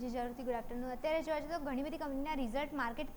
જી જરૂરથી good afternoon. અત્યારે જોવા જઈએ તો ઘણી બધી કંપનીના રિઝલ્ટ માર્કેટ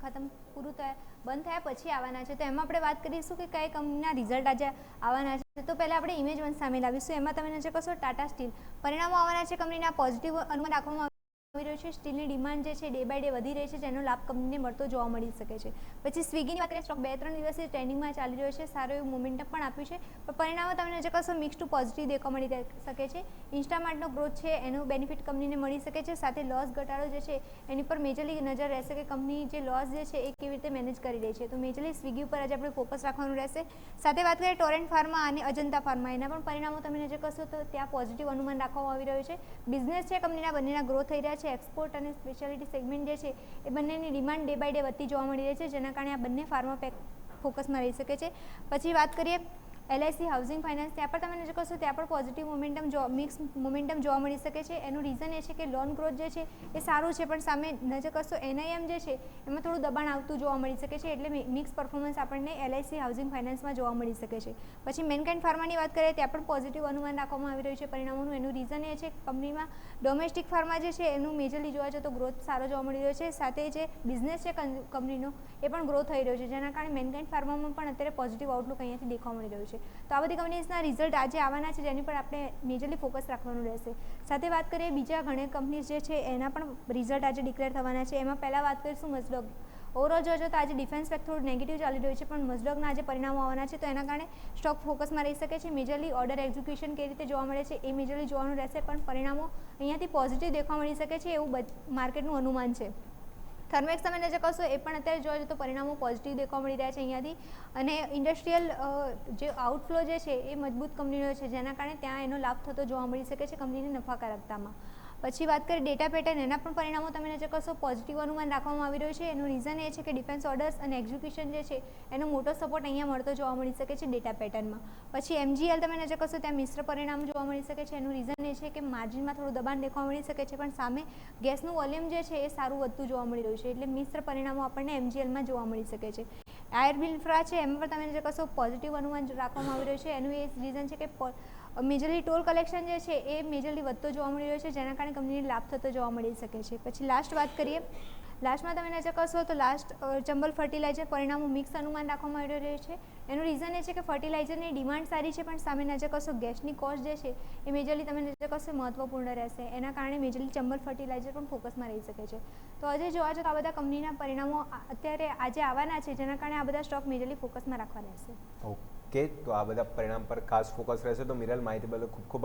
બંધ થયા પછી આવવાના છે, તો એમાં આપણે વાત કરીશું કે કઈ કંપનીના રિઝલ્ટ આજે આવવાના છે। તો પહેલાં આપણે ઇમેજ વન સામે લાવીશું। એમાં તમે નજર કરશો ટાટા સ્ટીલ પરિણામો આવવાના છે। કંપનીના પોઝિટિવ અનુમાન રાખવામાં આવી રહ્યું છે। સ્ટીલની ડિમાન્ડ જે છે ડે બાય ડે વધી રહી છે, જેનો લાભ કંપનીને મળતો જોવા મળી શકે છે। પછી સ્વિગીની વાત કરીએ, સ્ટોક 2-3 દિવસથી ટ્રેન્ડિંગમાં ચાલી રહ્યો છે, સારું એવું મોમેન્ટમ પણ આપ્યું છે, પણ પરિણામો તમે નજર કરશો મિક્સ ટુ પોઝિટિવ દેખવા મળી શકે છે। ઇન્સ્ટામાર્ટનો ગ્રોથ છે એનું બેનિફિટ કંપનીને મળી શકે છે, સાથે લોસ ઘટાડો જે છે એની પર મેજરલી નજર રહેશે કે કંપની જે લોસ જે છે એ કેવી રીતે મેનેજ કરી રહી છે। તો મેજરલી સ્વિગી ઉપર આજે આપણે ફોકસ રાખવાનું રહેશે। સાથે વાત કરીએ ટોરેન્ટ ફાર્મા અને અજંતા ફાર્મા, એના પણ પરિણામો તમે નજર કરશો તો ત્યાં પોઝિટિવ અનુમાન રાખવામાં આવી રહ્યું છે। બિઝનેસ છે કંપનીના બંનેના ગ્રોથ થઈ રહ્યા છે। એક્સપોર્ટ અને સ્પેશિયાલિટી સેગમેન્ટ જે છે એ બંનેની ડિમાન્ડ ડે બાય ડે વધતી જોવા મળી રહી છે, જેના કારણે આ બંને ફાર્મા પેક ફોકસમાં રહી શકે છે। પછી વાત કરીએ LIC હાઉસિંગ ફાઇનાન્સ, ત્યાં પણ તમે નજર કરશો ત્યાં પણ પોઝિટિવ મિક્સ મોમેન્ટમ જોવા મળી શકે છે। એનું રીઝન એ છે કે લોન ગ્રોથ જે છે એ સારું છે, પણ સામે નજર કરશો NIM જે છે એમાં થોડું દબાણ આવતું જોવા મળી શકે છે, એટલે મિક્સ પરફોર્મન્સ આપણને LIC હાઉસિંગ ફાઇનાન્સમાં જોવા મળી શકે છે। પછી મેનકાઇન્ડ ફાર્માની વાત કરીએ, ત્યાં પણ પોઝિટિવ અનુમાન રાખવામાં આવી રહ્યું છે પરિણામોનું। એનું રીઝન એ છે કે કંપનીમાં ડોમેસ્ટિક ફાર્મા જે છે એનું મેજરલી જોવા જઈએ તો ગ્રોથ સારો જોવા મળી રહ્યો છે, સાથે જે બિઝનેસ છે કંપનીનો એ પણ ગ્રોથ થઈ રહ્યો છે, જેના કારણે મેનકાઇન્ડ ફાર્મામાં પણ અત્યારે પોઝિટિવ આઉટલુક અહીંયાથી દેખવા મળી રહ્યું છે। તો આ બધી કંપનીઝના રિઝલ્ટ આજે આવવાના છે, જેની પર આપણે મેજરલી ફોકસ રાખવાનું રહેશે। સાથે વાત કરીએ બીજા ઘણી કંપનીઝ જે છે એના પણ રિઝલ્ટ આજે ડિક્લેર થવાના છે। એમાં પહેલાં વાત કરીશું મઝડોગ। ઓવરઓલ જોજો તો આજે ડિફેન્સ પેક થોડું નેગેટિવ ચાલી રહ્યું છે, પણ મઝડોગના આજે પરિણામો આવવાના છે, તો એના કારણે સ્ટોક ફોકસમાં રહી શકે છે। મેજરલી ઓર્ડર એક્ઝિક્યુશન કેવી રીતે જોવા મળે છે એ મેજરલી જોવાનું રહેશે, પણ પરિણામો અહીંયાથી પોઝિટિવ દેખવા મળી શકે છે એવું માર્કેટનું અનુમાન છે। થર્મેક્સ તમે નજર કરશો એ પણ અત્યારે જોવા જઈએ તો પરિણામો પોઝિટિવ દેખવા મળી રહ્યા છે અહીંયાથી, અને ઇન્ડસ્ટ્રીયલ જે આઉટફ્લો જે છે એ મજબૂત કંપનીનો છે, જેના કારણે ત્યાં એનો લાભ થતો જોવા મળી શકે છે કંપનીની નફાકારકતામાં। પછી વાત કરીએ ડેટા પેટર્ન, એના પણ પરિણામો તમે નજર કરશો પોઝિટિવ અનુમાન રાખવામાં આવી રહ્યું છે। એનું રીઝન એ છે કે ડિફેન્સ ઓર્ડર્સ અને એક્ઝિક્યુશન જે છે એનો મોટો સપોર્ટ અહીંયા મળતો જોવા મળી શકે છે ડેટા પેટર્નમાં। પછી MGL તમે નજર કરશો ત્યાં મિશ્ર પરિણામ જોવા મળી શકે છે। એનું રીઝન એ છે કે માર્જિનમાં થોડું દબાણ દેખવા મળી શકે છે, પણ સામે ગેસનું વોલ્યુમ જે છે એ સારું વધતું જોવા મળી રહ્યું છે, એટલે મિશ્ર પરિણામો આપણને MGLમાં જોવા મળી શકે છે। આયર્બિલ ઇન્ફ્રા છે એમાં પણ તમે નજર કરશો પોઝિટિવ અનુમાન રાખવામાં આવી રહ્યું છે। એનું એ રીઝન છે કે મેજરલી ટોલ કલેક્શન જે છે એ મેજરલી વધતો જોવા મળી રહ્યો છે, જેના કારણે કંપનીને લાભ થતો જોવા મળી શકે છે। પછી લાસ્ટ વાત કરીએ, લાસ્ટમાં તમે નજર કરશો તો ચંબલ ફર્ટિલાઇઝર પરિણામો મિક્સ અનુમાન રાખવામાં આવી રહ્યું છે। એનું રીઝન એ છે કે ફર્ટિલાઇઝરની ડિમાન્ડ સારી છે, પણ સામે નજર કરશો ગેસની કોસ્ટ જે છે એ મેજરલી તમે નજર કરશો મહત્વપૂર્ણ રહેશે, એના કારણે મેજરલી ચંબલ ફર્ટિલાઇઝર પણ ફોકસમાં રહી શકે છે। તો આજે જોવા જઈએ તો આ બધા કંપનીના પરિણામો અત્યારે આજે આવવાના છે, જેના કારણે આ બધા સ્ટોક મેજરલી ફોકસમાં રાખવા રહેશે। ઓકે, તો આ બધા પરિણામ પર ખાસ ફોકસ રહેશે। તો મિરલ માહિતી બદલ ખૂબ ખૂબ